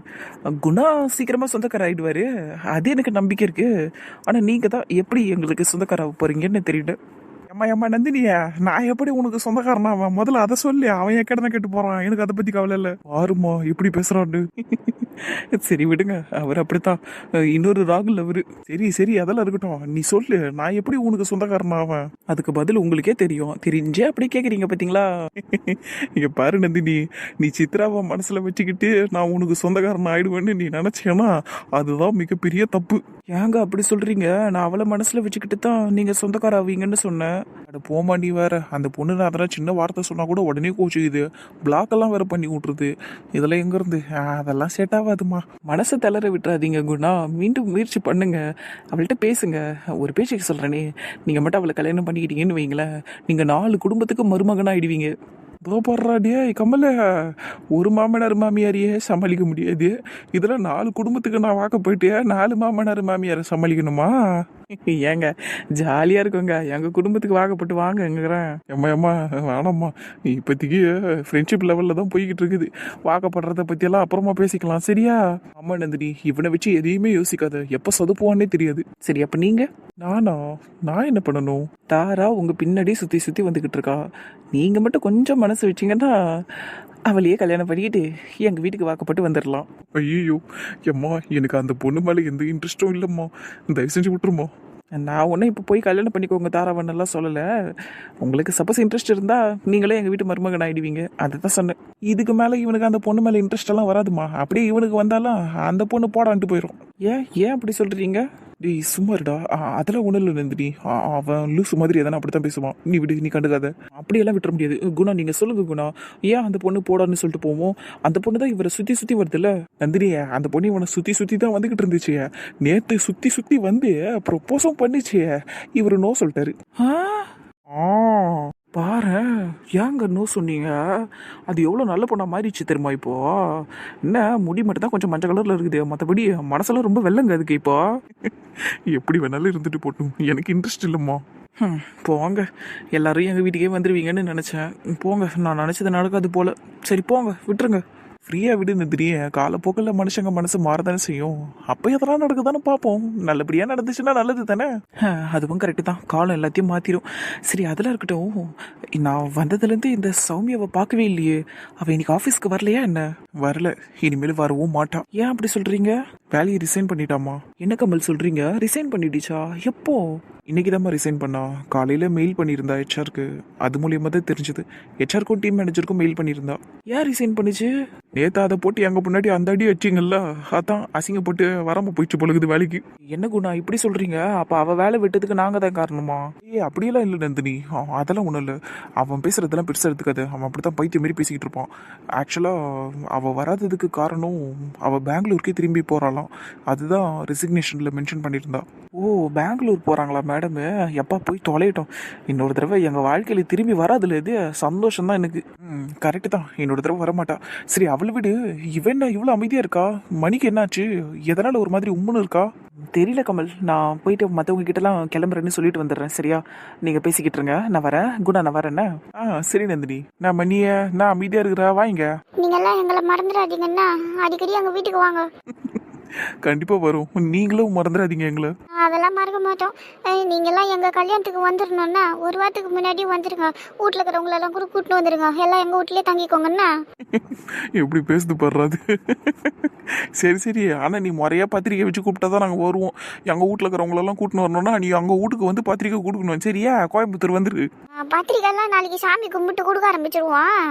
குணா சீக்கிரமாக சொந்தக்கார ஆகிடுவார், அது எனக்கு நம்பிக்கை இருக்குது. ஆனால் நீங்கள் தான் எப்படி எங்களுக்கு சொந்தக்கார போகிறீங்கன்னு தெரியல. ஏம்மா நந்தினியா, நான் எப்படி உனக்கு சொந்தக்காரனா? அவன் முதல்ல அதை சொல்லி அவன் என் கிட்ட கேட்டு போறான். எனக்கு அதை பத்தி கவலை இல்ல. பாருமா எப்படி பேசுறான்னு. சரி விடுங்க, அவர் அப்படித்தான். இன்னொரு ராகுல் அவரு. சரி சரி அதெல்லாம் இருக்கட்டும், நீ சொல்லு, நான் எப்படி உனக்கு சொந்தக்காரனா அவன்? அதுக்கு பதில் உங்களுக்கே தெரியும். தெரிஞ்சே அப்படி கேக்குறீங்க பாத்தீங்களா? இங்க பாரு நந்தினி, நீ சித்ராவை மனசுல வச்சுக்கிட்டு நான் உனக்கு சொந்தக்காரன் ஆயிடுவேன்னு நீ நினைச்சேன்னா அதுதான் மிகப்பெரிய தப்பு. ஏங்க அப்படி சொல்றீங்க? நான் அவளை மனசுல வச்சுக்கிட்டு தான் நீங்க சொந்தக்கார ஆவீங்கன்னு சொன்னேன். அட போமா நீ வேற. அந்த பொண்ணு நான் அதெல்லாம் சின்ன வார்த்தை சொன்னா கூட உடனே கோச்சுக்குது, பிளாக் எல்லாம் வேற பண்ணி விட்டுருது. இதெல்லாம் எங்க இருந்து? அதெல்லாம் செட் ஆகாதுமா. மனசை தளர விட்டுறாதீங்க குணா, மீண்டும் முயற்சி பண்ணுங்க, அவள்கிட்ட பேசுங்க. ஒரு பேச்சுக்கு சொல்றேனே, நீங்க மட்டும் அவளை கல்யாணம் பண்ணிக்கிட்டீங்கன்னு வைங்களேன், நீங்க 4 குடும்பத்துக்கு மருமகனா ஆயிடுவீங்க. இதோ போடுறாடியே கமல, ஒரு மாமனார் மாமியாரையே சமாளிக்க முடியாது, இதுல 4 குடும்பத்துக்கு நான் வாக்க போயிட்டு 4 மாமனார் மாமியாரை சமாளிக்கணுமா? ஏங்க ஜாலியா இருக்குங்க, எங்க குடும்பத்துக்கு வாக்கப்பட்டு வாங்கங்கிறேன். ஏம்மா வேணாம்மா, இப்போதைக்கு ஃப்ரெண்ட்ஷிப் லெவலில் தான் போய்கிட்டு இருக்குது. வாக்கப்படுறத பற்றியெல்லாம் அப்புறமா பேசிக்கலாம் சரியா? ஆமா நந்தினி, இவனை வச்சு எதையுமே யோசிக்காத, எப்போ சொதப்புவான்னே தெரியாது. சரி, அப்ப நீங்க? நான் என்ன பண்ணணும்? தாரா உங்க பின்னாடி சுத்தி சுத்தி வந்துகிட்டு இருக்கா. நீங்க மட்டும் கொஞ்சம் மனசு வச்சீங்கன்னா அவளையே கல்யாணம் பண்ணிக்கிட்டு எங்க வீட்டுக்கு வாக்கப்பட்டு வந்துடலாம். ஐயோ எம்மா, எனக்கு அந்த பொண்ணு மேலே எந்த இன்ட்ரெஸ்ட்டும் இல்லைம்மா, தயவு செஞ்சு விட்டுருமா. நான் ஒன்றும் இப்போ போய் கல்யாணம் பண்ணிக்கோங்க தாராவன்னெல்லாம் சொல்லலை. உங்களுக்கு சப்போஸ் இன்ட்ரெஸ்ட் இருந்தால் நீங்களே எங்கள் வீட்டு மருமகன் ஆகிடுவீங்க, அதை தான் சொன்னேன். இதுக்கு மேலே இவனுக்கு அந்த பொண்ணு மேலே இன்ட்ரெஸ்ட் எல்லாம் வராதுமா. அப்படியே இவனுக்கு வந்தாலும் அந்த பொண்ணு போடான்ட்டு போயிடும். ஏன் அப்படி சொல்கிறீங்க? டேய் சும்மாருடா, அதெல்லாம் ஒன்றும் இல்லை நந்தினி, அவன் லூசு மாதிரி எதனா அப்படித்தான் பேசுவான். நீ விடு, நீ கண்டுக்காத. அப்படியெல்லாம் விட்டுற முடியாது. குணா நீங்கள் சொல்லுங்க குணா, ஏன் அந்த பொண்ணு போடான்னு சொல்லிட்டு போவோம்? அந்த பொண்ணு தான் இவரை சுற்றி சுற்றி வருதுல்ல. நந்தினி, அந்த பொண்ணு இவனை சுற்றி சுற்றி தான் வந்துக்கிட்டு இருந்துச்சு. நேற்று சுற்றி சுற்றி வந்து ப்ரொப்போஸும் பண்ணிச்சு, இவர் நோ சொல்லிட்டாரு. பாரு, ஏங்க நோ சொன்னீங்க? அது எவ்வளோ நல்ல பொண்ணா மாறிடுச்சு தெரியுமா இப்போ? என்ன முடி மட்டும் தான் கொஞ்சம் மஞ்சள் கலரில் இருக்குது, மற்றபடி மனசெல்லாம் ரொம்ப வெள்ளங்க அதுக்கு இப்போ. எப்படி வேணாலும் இருந்துட்டு போட்டும், எனக்கு இன்ட்ரெஸ்ட் இல்லைம்மா. போங்க, எல்லாரும் எங்கள் வீட்டுக்கே வந்துடுவீங்கன்னு நினச்சேன். போங்க, நான் நினச்சது நடக்காது போல. சரி போங்க, விட்டுருங்க. ஃப்ரீயாக விடு நந்தினி, காலப்போக்கில் மனுஷங்க மனசு மாறதானே செய்யும். அப்போ எதெல்லாம் நடக்குதானே பார்ப்போம். நல்லபடியாக நடந்துச்சுன்னா நல்லது தானே. அதுவும் கரெக்டு தான், காலம் எல்லாத்தையும் மாற்றிடும். சரி அதெல்லாம் இருக்கட்டும், நான் வந்ததுலேருந்து இந்த சௌமியாவை பார்க்கவே இல்லையே. அவள் இன்னைக்கு ஆஃபீஸ்க்கு வரலையா என்ன? வரல, இனிமேல் வரவும் மாட்டான். ஏன் அப்படி சொல்கிறீங்க? வேலையை ரிசைன் பண்ணிட்டாமா. என்ன கமல் சொல்கிறீங்க? ரிசைன் பண்ணிடுச்சா? எப்போ? இன்னைக்கு தாம்மா ரிசைன் பண்ணா. காலையில் மெயில் பண்ணியிருந்தா ஹெச்ஆருக்கு, அது மூலியமாக தான் தெரிஞ்சது. ஹெச்ஆருக்கும் டீம் மேனேஜருக்கும் மெயில் பண்ணியிருந்தா. ஏன் ரிசைன் பண்ணிச்சு? நேற்று அதை போட்டு எங்கள் முன்னாடி அந்த அடி வச்சிங்கல்ல, அதான் அசிங்கப்பட்டு வராமல் போயிடுச்சு பொழுது வேலைக்கு. என்ன குணா இப்படி சொல்கிறீங்க? அப்போ அவள் வேலை விட்டதுக்கு நாங்கள் தான் காரணமா? அப்படியெல்லாம் இல்லை நந்தினி, அதெல்லாம் ஒன்றும் இல்லை. அவன் பேசுகிறதெல்லாம் பெருசாக எடுத்துக்காது, அவன் அப்படி தான் பைத்தியம் மாரி பேசிக்கிட்டு இருப்பான். ஆக்சுவலாக அவள் வராததுக்கு காரணம், அவள் பெங்களூருக்கே திரும்பி போகிறாளாம். அதுதான் ரெசிக்னேஷனில் மென்ஷன் பண்ணியிருந்தா. ஓ, பெங்களூர் போகிறாங்களா மேடமு? எப்பா போய் தொலையிட்டோம். இன்னொரு தடவை எங்கள் வாழ்க்கையில் திரும்பி வராதுல, இது சந்தோஷம் தான் எனக்கு. கரெக்டு தான், இன்னொரு தடவை வரமாட்டா. சரி அவளை விடு, இவன் இவ்வளோ அமைதியாக இருக்கா? மணிக்கு என்னாச்சு? எதனால் ஒரு மாதிரி உம்முன்னு இருக்கா? தெரியல கமல், நான் போயிட்டு மற்றவங்க கிட்டலாம் கிளம்புறேன்னு சொல்லிட்டு வந்துடுறேன் சரியா? நீங்கள் பேசிக்கிட்டு இருங்க, நான் வரேன். குணா நான் வரேன்னே. சரி நந்தினி, நான் மணியை நான் அமைதியாக இருக்கிறா, வாங்க. நீங்கெல்லாம் எங்களை மறந்துடாதீங்கன்னா அடிக்கடி எங்கள் வீட்டுக்கு வாங்க. கண்டிப்பாக வரும், நீங்களும் மறந்துடாதீங்க எங்களை. அதெல்லாம் மறக்க மாட்டோம். நீங்கெல்லாம் எங்கள் கல்யாணத்துக்கு வந்துடணும்னா ஒரு வாரத்துக்கு முன்னாடி வந்துடுங்க. வீட்டில் இருக்கிறவங்களெல்லாம் கூட கூட்டின்னு வந்துடுங்க. எல்லாம் எங்கள் வீட்லேயே தங்கிக்கோங்கண்ணா. எப்படி பேசுது படுறாது. சரி சரி, ஆனால் நீ முறையாக பத்திரிக்கை வச்சு கூப்பிட்டா தான் நாங்கள் வருவோம். எங்கள் வீட்டில் இருக்கிறவங்களெல்லாம் கூட்டின்னு வரணும்னா நீ அங்கே வீட்டுக்கு வந்து பத்திரிக்கை கொடுக்கணும் சரியா? கோயம்புத்தூர் வந்துரு. பத்திரிக்கைலாம் நாளைக்கு சாமி கும்பிட்டு கொடுக்க ஆரம்பிச்சிருவோம்.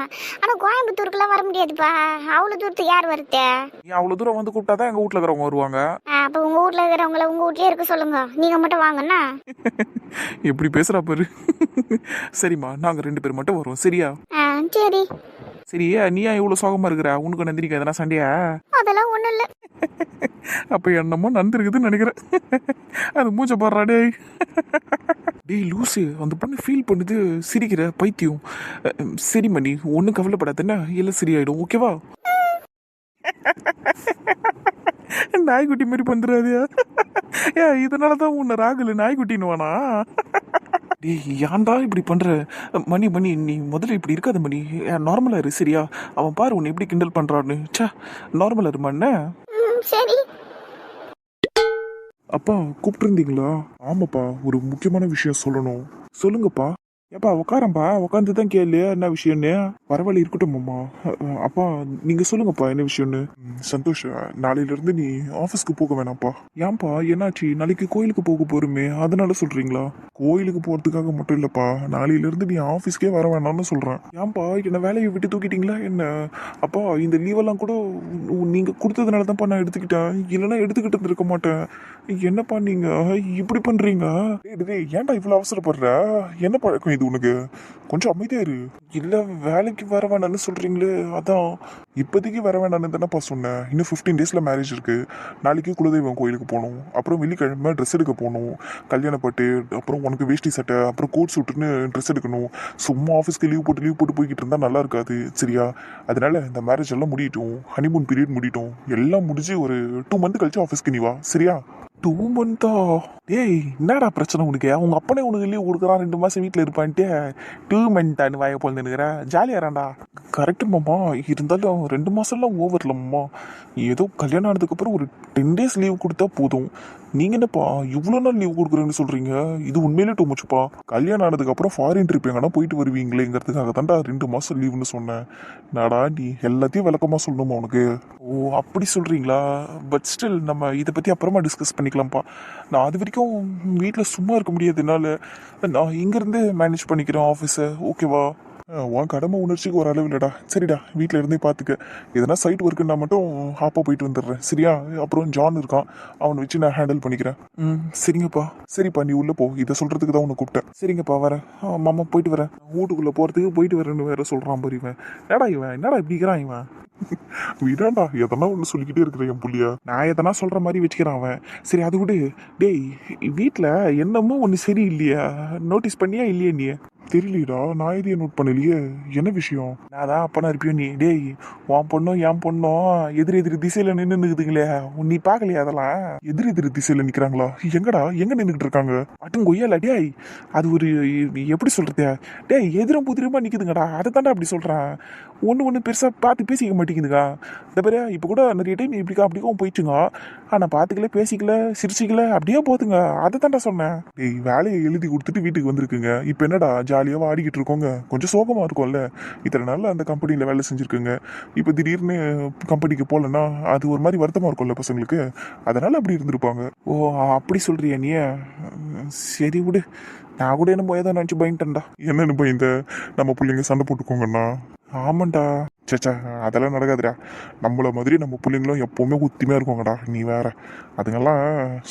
ஆனால் கோயம்புத்தூருக்குலாம் வர முடியாதுப்பா, அவ்வளோ தூரத்துக்கு யார் வருது? நீ அவ்வளோ தூரம் வந்து கூப்பிட்டா தான் எங்கள் வீட்டில் இருக்கிறவங்க வருவாங்க. அப்போ உங்கள் வீட்டில் இருக்கிறவங்கள உங்கள் வீட்லேயே இருக்க சொல்லுங்க, நீங்கள் மட்டும் வாங்கண்ணா. எப்படி பேசுகிறா பாரு. சரிம்மா, நாங்கள் 2 பேர் மட்டும் வருவோம் சரியா? சரி. சரி, நீ ஏன் இவ்வளோ சோகமாக இருக்கிற? உனக்கு நந்திரிக்கா எதனா சண்டையா? அதெல்லாம் ஒன்றும் இல்லை. அப்போ என்னமோ நந்திருக்குதுன்னு நினைக்கிறேன். அது மூச்ச போடுறாடே. டேய் லூசு, அந்த பொண்ணு ஃபீல் பண்ணுது, சிரிக்கிற பைத்தியம். சரி மணி, ஒன்றும் கவலைப்படாதுன்னா எல்லாம் சரியாயிடும் ஓகேவா? நாய்க்குட்டி மாதிரி பண்ணுறாது. இதனால தான் உன்னை ராகுல நாய்க்குட்டின்னு வானா? டேய் ஏன்டா இப்படி பண்ற? மணி நீ முதல்ல இப்படி இருக்காத மணி, நார்மலா இரு சரியா? அவன் பாரு உன்னை எப்படி கிண்டல் பண்றான்னு. சே, நார்மலா இருமாண்ணே. சரி. அப்பா கூப்பிட்டுருந்தீங்களா? ஆமாப்பா, ஒரு முக்கியமான விஷயம் சொல்லணும். சொல்லுங்கப்பா. ஏப்பா உட்காரம்பா, உட்காந்து தான் கேளு என்ன விஷயம்னு. பரவாயில்ல இருக்கட்டும் மாமா. அப்பா நீங்க சொல்லுங்கப்பா என்ன விஷயம்னு. சந்தோஷ், நாளையில இருந்து நீ ஆபீஸ்க்கு போக வேணாம்ப்பா. ஏன்பா என்னாச்சு? நாளைக்கு கோயிலுக்கு போக போறோமே, அதனால சொல்றீங்களா? கோயிலுக்கு போறதுக்காக மட்டும் இல்லப்பா, நாளையில இருந்து நீ ஆபீஸ்க்கே வர வேணாம்னு சொல்றேன். ஏன்பா என்ன வேலையை விட்டு தூக்கிட்டீங்களா என்ன? அப்பா இந்த லீவெல்லாம் கூட நீங்க கொடுத்ததுனால தான்ப்பா நான் எடுத்துக்கிட்டேன், இல்லைன்னா எடுத்துக்கிட்டு இருக்க மாட்டேன். என்னப்பா நீங்க இப்படி பண்றீங்க? டேய், ஏன்டா இவ்வளவு அவசரப்படுற? என்ன பழக்கம் இது உனக்கு? கொஞ்சம் அமைதியா இரு. இல்ல வேலைக்கு வர வேணாம்னு சொல்றீங்களே, அதான். இப்போதைக்கு வர வேணாம்னு தானேப்பா சொன்னேன். இன்னும் 15 டேஸ்ல மேரேஜ் இருக்கு. நாளைக்கு குலதெய்வம் கோயிலுக்கு போகணும், அப்புறம் வெள்ளிக்கிழமை ட்ரெஸ் எடுக்க போகணும், கல்யாண பட்டு, அப்புறம் உனக்கு வேஷ்டி சட்டை, அப்புறம் கோட் சூட்டுன்னு ட்ரெஸ் எடுக்கணும். சும்மா ஆஃபீஸ்க்கு லீவ் போட்டு போய்கிட்டு இருந்தா நல்லா இருக்காது சரியா? அதனால இந்த மேரேஜ் எல்லாம் முடியட்டும், ஹனிமூன் பீரியட் முடியட்டும், எல்லாம் முடிஞ்சு ஒரு 2 மந்த் கழிச்சு ஆஃபீஸ்க்கு நீ வா சரியா? 2 மந்தா? ஏய் என்னடா பிரச்சனை உனக்கு? உங்க அப்பனே உனக்கு லீவ் கொடுக்குறான், 2 மாசம் வீட்டில் இருப்பான்ட்டு 2 மந்த்தான்னு வாய போல்ந்துனுக்குற. ஜாலியாராண்டா. கரெக்டு மாமா, இருந்தாலும் 2 மாசம்லாம் ஓவர்ல மாமா. ஏதோ கல்யாணம் ஆனதுக்கப்புறம் ஒரு 10 டேஸ் லீவ் கொடுத்தா போதும். நீங்க என்னப்பா இவ்வளோ நாள் லீவ் கொடுக்குறேன்னு சொல்றீங்க? இது உண்மையிலே டூ மச்சுப்பா. கல்யாணம் ஆனதுக்கப்புறம் ஃபாரின் ட்ரிப் எங்கன்னா போயிட்டு வருவீங்களேங்கிறதுக்காக தான்டா 2 மாசம் லீவுன்னு சொன்னேன். நாடா நீ எல்லாத்தையும் விளக்கமா சொல்லணுமா உனக்கு? ஓ அப்படி சொல்றீங்களா? பட் ஸ்டில் நம்ம இதை பத்தி அப்புறமா டிஸ்கஸ் பண்ணிக்கலாம்ப்பா. நான் அது வரைக்கும் வீட்டில் சும்மா இருக்க முடியாது என்னால். நான் இங்கேருந்து மேனேஜ் பண்ணிக்கிறேன் ஆஃபீஸை, ஓகேவா? உன் கடமை உணர்ச்சிக்கு ஒரு அளவு இல்லைடா. சரிடா, வீட்டில் இருந்தே பார்த்துக்க. எதனா சைட் ஒர்க்குன்னா மட்டும் ஹாப்பாக போயிட்டு வந்துடுறேன் சரியா? அப்புறம் ஜான் இருக்கான், அவனை வச்சு நான் ஹேண்டில் பண்ணிக்கிறேன். சரிங்கப்பா. சரிப்பா நீ உள்ளே போ, இதை சொல்கிறதுக்கு தான் உன்னை கூப்பிட்டேன். சரிங்கப்பா வரேன். மாமா போயிட்டு வரேன். வீட்டுக்குள்ளே போகிறதுக்கு போயிட்டு வரேன்னு வேற சொல்கிறான் பாரு இவன். என்னடா இப்படிக்கிறான் இவன்? விடாண்டா, எதனா ஒன்று சொல்லிக்கிட்டே இருக்கிற என் புள்ளியா. நான் எதனா சொல்கிற மாதிரி வச்சுக்கிறான் அவன். சரி அது விடு. டேய் வீட்டில் என்னமோ ஒன்று சரி இல்லையா? நோட்டீஸ் பண்ணியா இல்லையா நீ? தெரியலடா, நான் எதையும் நோட் பண்ணலையே. என்ன விஷயம்? நான் தான் அப்பனா இருப்பியோ நீ. டேய் உன் பொண்ணும் என் பொண்ணும் எதிர் திசையில நின்றுக்குதுங்களே, நீ பார்க்கலையா? அதெல்லாம் எதிர் திசையில நிக்கிறாங்களா? எங்க நின்றுட்டு இருக்காங்க? அட்டுங்கொய்யால டேய், அது ஒரு எப்படி சொல்றது? டேய் எதிரும் புதிரமா நிக்குதுங்கடா, அதை தாண்டா அப்படி சொல்றேன். ஒன்று பெருசா பார்த்து பேசிக்க மாட்டேங்குதுக்கா. இந்த பேரு இப்போ கூட நிறைய டைம் இப்படிக்கா அப்படிக்கும் போயிடுச்சுங்க. ஆனால் பார்த்துக்கல, பேசிக்கல, சிரிச்சிக்கல, அப்படியே போதுங்க. அதை தாண்டா சொன்னேன். டேய் வேலையை எழுதி கொடுத்துட்டு வீட்டுக்கு வந்திருக்குங்க. இப்போ என்னடா ஜாலியாக ஆடிக்கிட்டு இருக்கோங்க? கொஞ்சம் சோகமாக இருக்கும்ல. இத்தனை நாள் அந்த கம்பெனியில் வேலை செஞ்சுருக்குங்க. இப்போ திடீர்னு கம்பெனிக்கு போகலன்னா அது ஒரு மாதிரி வருத்தமாக இருக்கும்ல பசங்களுக்கு. அதனால அப்படி இருந்திருப்பாங்க. ஓ அப்படி சொல்றியா நீ? சரி விடு. நான் கூட என்னமோ ஏதோ நினச்சி பயன்ட்டேன்டா. என்னன்னு பயந்த? நம்ம பிள்ளைங்க சண்டை போட்டுக்கோங்கண்ணா. ஆமாண்டா. சேச்சா அதெல்லாம் நடக்காதுடா. நம்மள மாதிரி நம்ம பிள்ளைங்களும் எப்போவுமே உத்திமையாக இருக்குங்கடா. நீ வேற. அதுங்கெல்லாம்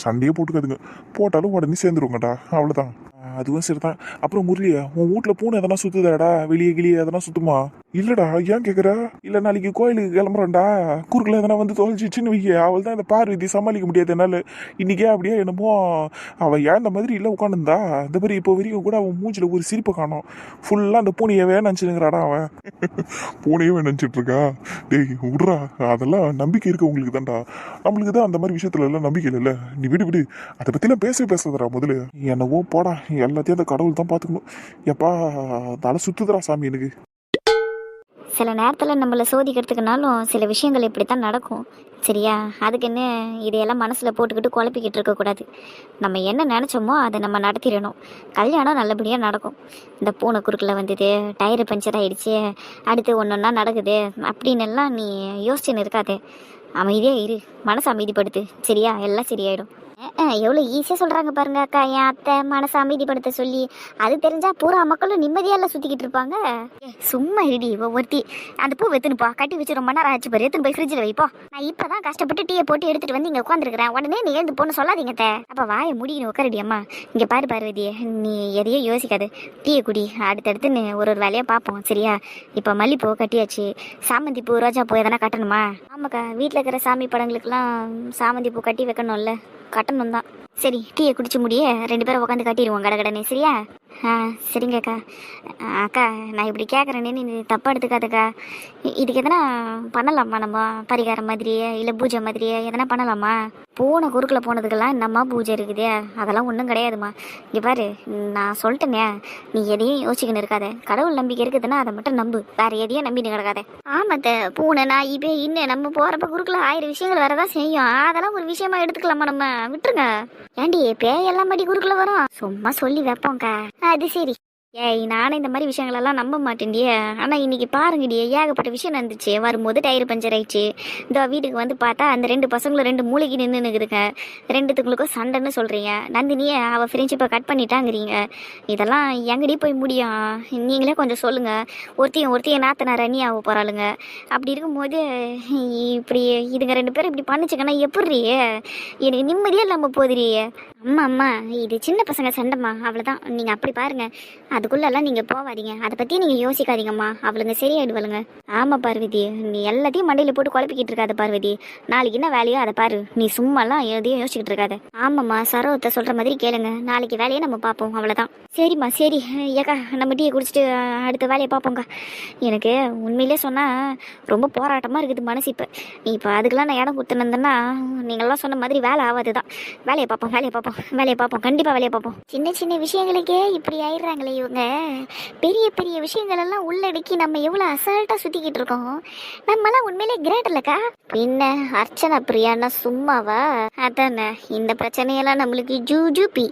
சண்டையே போட்டுக்காதுங்க, போட்டாலும் உடனே சேர்ந்துருவாங்கடா, அவ்வளோதான். அதுவும் சரிதான். அப்புறம் முரளியா, உன் வீட்டில் பூனை எதனா சுற்றுதாடா? வெளியே கிளியே எதனா சுற்றுமா? இல்லைடா. ஏன் கேட்குற? இல்லை நாளைக்கு கோயிலுக்கு கிளம்புறோம்டா, குறுக்கில் எதனா வந்து தொலைச்சிச்சின்னு வைக்க, அவள் தான் இந்த பார்வதி சமாளிக்க முடியாது என்னால். இன்றைக்கே அப்படியே என்னமோ அவள் ஏன் இந்த மாதிரி இல்லை உட்காந்துருந்தா. இந்த மாதிரி இப்போ வரைக்கும் கூட அவன் மூஞ்சில் ஒரு சிரிப்பை காணோம். ஃபுல்லாக அந்த பூனையவே நினச்சினுங்கிறாடா அவன். பூனையவே நினச்சிட்டு இருக்கா? டேய் விட்றா, அதெல்லாம் நம்பிக்கை இருக்கு உங்களுக்கு தான்டா. நம்மளுக்கு தான் அந்த மாதிரி விஷயத்துல எல்லாம் நம்பிக்கை இல்லைல்ல. நீ விடு. அதை பற்றிலாம் பேசாதடா முதல்ல. என்னவோ போடா, எல்லாத்தையும் அந்த கடவுள் தான் பார்த்துக்கணும். எப்பா தலை சுத்துதுடா சாமி எனக்கு. சில நேரத்தில் நம்மளை சோதிக்கிறதுக்குனாலும் சில விஷயங்கள் இப்படி தான் நடக்கும் சரியா? அதுக்குன்னு இதையெல்லாம் மனசில் போட்டுக்கிட்டு குழப்பிக்கிட்டு இருக்கக்கூடாது. நம்ம என்ன நினச்சோமோ அதை நம்ம நடத்திடணும். கல்யாணம் நல்லபடியாக நடக்கும். இந்த பூனை குறுக்கில் வந்தது, டயரு பஞ்சர் ஆகிடுச்சு, அடுத்து ஒன்று ஒன்றா நடக்குது அப்படின்னு எல்லாம் நீ யோசிச்சுன்னு இருக்காதே. அமைதியாக இரு, மனசை அமைதிப்படுத்து சரியா? எல்லாம் சரியாயிடும். எவ்வளோ ஈஸியாக சொல்கிறாங்க பாருங்க அக்கா. என் அத்தை மனசை அமைதிப்படுத்த சொல்லி, அது தெரிஞ்சா பூரா மக்களும் நிம்மதியால சுற்றிக்கிட்டு இருப்பாங்க. சும்மா இடி ஒருத்தி. அந்த பூ வெத்துனுப்பா, கட்டி வச்சு ரொம்ப நேரம் ஆச்சு பாரு, எடுத்துன்னு போய் ஃப்ரிட்ஜில் வைப்போ. நான் இப்போ தான் கஷ்டப்பட்டு டீயை போட்டு எடுத்துகிட்டு வந்து இங்கே உட்காந்துருக்கிறேன். உடனே நீ எழுந்து போன்னு சொல்லாதீங்க அத்தை. அப்போ வாயை முடிக்கணும் உட்காரடி அம்மா. இங்கே பாரு பார்வதி, நீ எதையும் யோசிக்காது, டீயை குடி. அடுத்தடுத்து ஒரு வேலையாக பார்ப்போம் சரியா? இப்போ மல்லிப்பூ கட்டியாச்சு, சாமந்தி பூ ரோஜா பூ எதனா கட்டணுமா? ஆமாக்கா, வீட்டில் இருக்கிற சாமி படங்களுக்கெல்லாம் சாமந்தி பூ கட்டி வைக்கணும்ல, கட்டணும் தான். சரி டீயை குடிச்சு முடிய 2 பேரும் உட்காந்து கட்டிடுவோம் கடகடனே சரியா? சரிங்க அக்கா. அக்கா நான் இப்படி கேட்குறேன்னு நீ தப்பாக எடுத்துக்காதக்கா. இதுக்கு எதனா பண்ணலாமா? நம்ம பரிகாரம் மாதிரியே இல்லை பூஜை மாதிரியே எதனா பண்ணலாமா? பூனை குறுக்கில் போனதுக்கெல்லாம் என்னம்மா பூஜை இருக்குது? அதெல்லாம் ஒன்றும் கிடையாதுமா. இங்கே பாரு, நான் சொல்லிட்டேனே, நீ எதையும் யோசிக்கணும் இருக்காத. கடவுள் நம்பிக்கை இருக்குதுன்னா அதை மட்டும் நம்பு, வேறு எதையும் நம்பிட்டு கிடக்காத. ஆமாத்த, பூனை நான் இப்போ இன்னும் நம்ம போகிறப்ப குறுக்கில் 1000 விஷயங்கள் வரதான் செய்யும். அதெல்லாம் ஒரு விஷயமா எடுத்துக்கலாமா? நம்ம விட்டுருங்க. ஏண்டி பேயெல்லாம் படி குறுக்கில் வரும்? சும்மா சொல்லி வைப்போங்க்கா. அது சரி. ஏய், நானும் இந்த மாதிரி விஷயங்களெல்லாம் நம்ப மாட்டேன்டியே. ஆனால் இன்னைக்கு பாருங்கடியே, ஏகப்பட்ட விஷயம் நடந்துச்சு. வரும்போது டயர் பஞ்சர் ஆயிடுச்சு. இந்த வீட்டுக்கு வந்து பார்த்தா அந்த 2 பசங்களும் 2 மூளைக்கு நின்றுனுக்குதுங்க. ரெண்டுத்துங்களுக்கும் சண்டைன்னு சொல்கிறீங்க. நந்தினியை அவள் ஃப்ரெண்ட்ஷிப்பை கட் பண்ணிட்டாங்கிறீங்க. இதெல்லாம் எங்கடி போய் முடியும்? நீங்களே கொஞ்சம் சொல்லுங்கள். ஒருத்தையும் நாத்தனார் அண்ணி ஆக போகிறாளுங்க. அப்படி இருக்கும்போது இப்படி இதுங்க 2 பேரும் இப்படி பண்ணிச்சுங்கன்னா எப்படி? எனக்கு நிம்மதியாக இல்லாமல் போதுறியே. அம்மா, இது சின்ன பசங்க சண்டைம்மா, அவ்வளோதான். நீங்கள் அப்படி பாருங்க, அதுக்குள்ளெல்லாம் நீங்கள் போகாதீங்க. அதை பற்றி நீங்கள் யோசிக்காதீங்கம்மா. அவளுங்க சரியாயிடுவாளுங்க. ஆமாம் பார்வதி, நீ எல்லாத்தையும் மண்டையில் போட்டு குழப்பிக்கிட்டு இருக்காத பார்வதி. நாளைக்கு என்ன வேலையோ அதை பாரு. நீ சும்மாலாம் எதையும் யோசிச்சுக்கிட்டு இருக்காத. ஆமாம்மா, சரோத்தை சொல்கிற மாதிரி கேளுங்க. நாளைக்கு வேலையை நம்ம பார்ப்போம், அவ்வளோதான். சரிம்மா, சரி. ஏக்கா, நம்ம டீயை குடிச்சிட்டு அடுத்த வேலையை பார்ப்போங்க. எனக்கு உண்மையிலே சொன்னால் ரொம்ப போராட்டமாக இருக்குது மனசு. இப்போ அதுக்கெல்லாம் நான் இடம் கொடுத்துருந்தேன்னா நீங்களாம் சொன்ன மாதிரி வேலை ஆகாது தான். வேலையை பார்ப்போம், கண்டிப்பாக வேலையை பார்ப்போம். சின்ன சின்ன விஷயங்களுக்கே இப்படி ஆயிடுறாங்களே இவங்க. பெரிய பெரிய விஷயங்கள் எல்லாம் உள்ளடக்கி நம்ம எவ்வளோ அசால்ட்டாக சுற்றிக்கிட்டு இருக்கோம். நம்மளாம் உண்மையிலே கிரேட் இல்லைக்கா. பின்ன அர்ச்சனா பிரியான்னா சும்மாவா? அதானே, இந்த பிரச்சனையெல்லாம் நம்மளுக்கு ஜூஜூபி.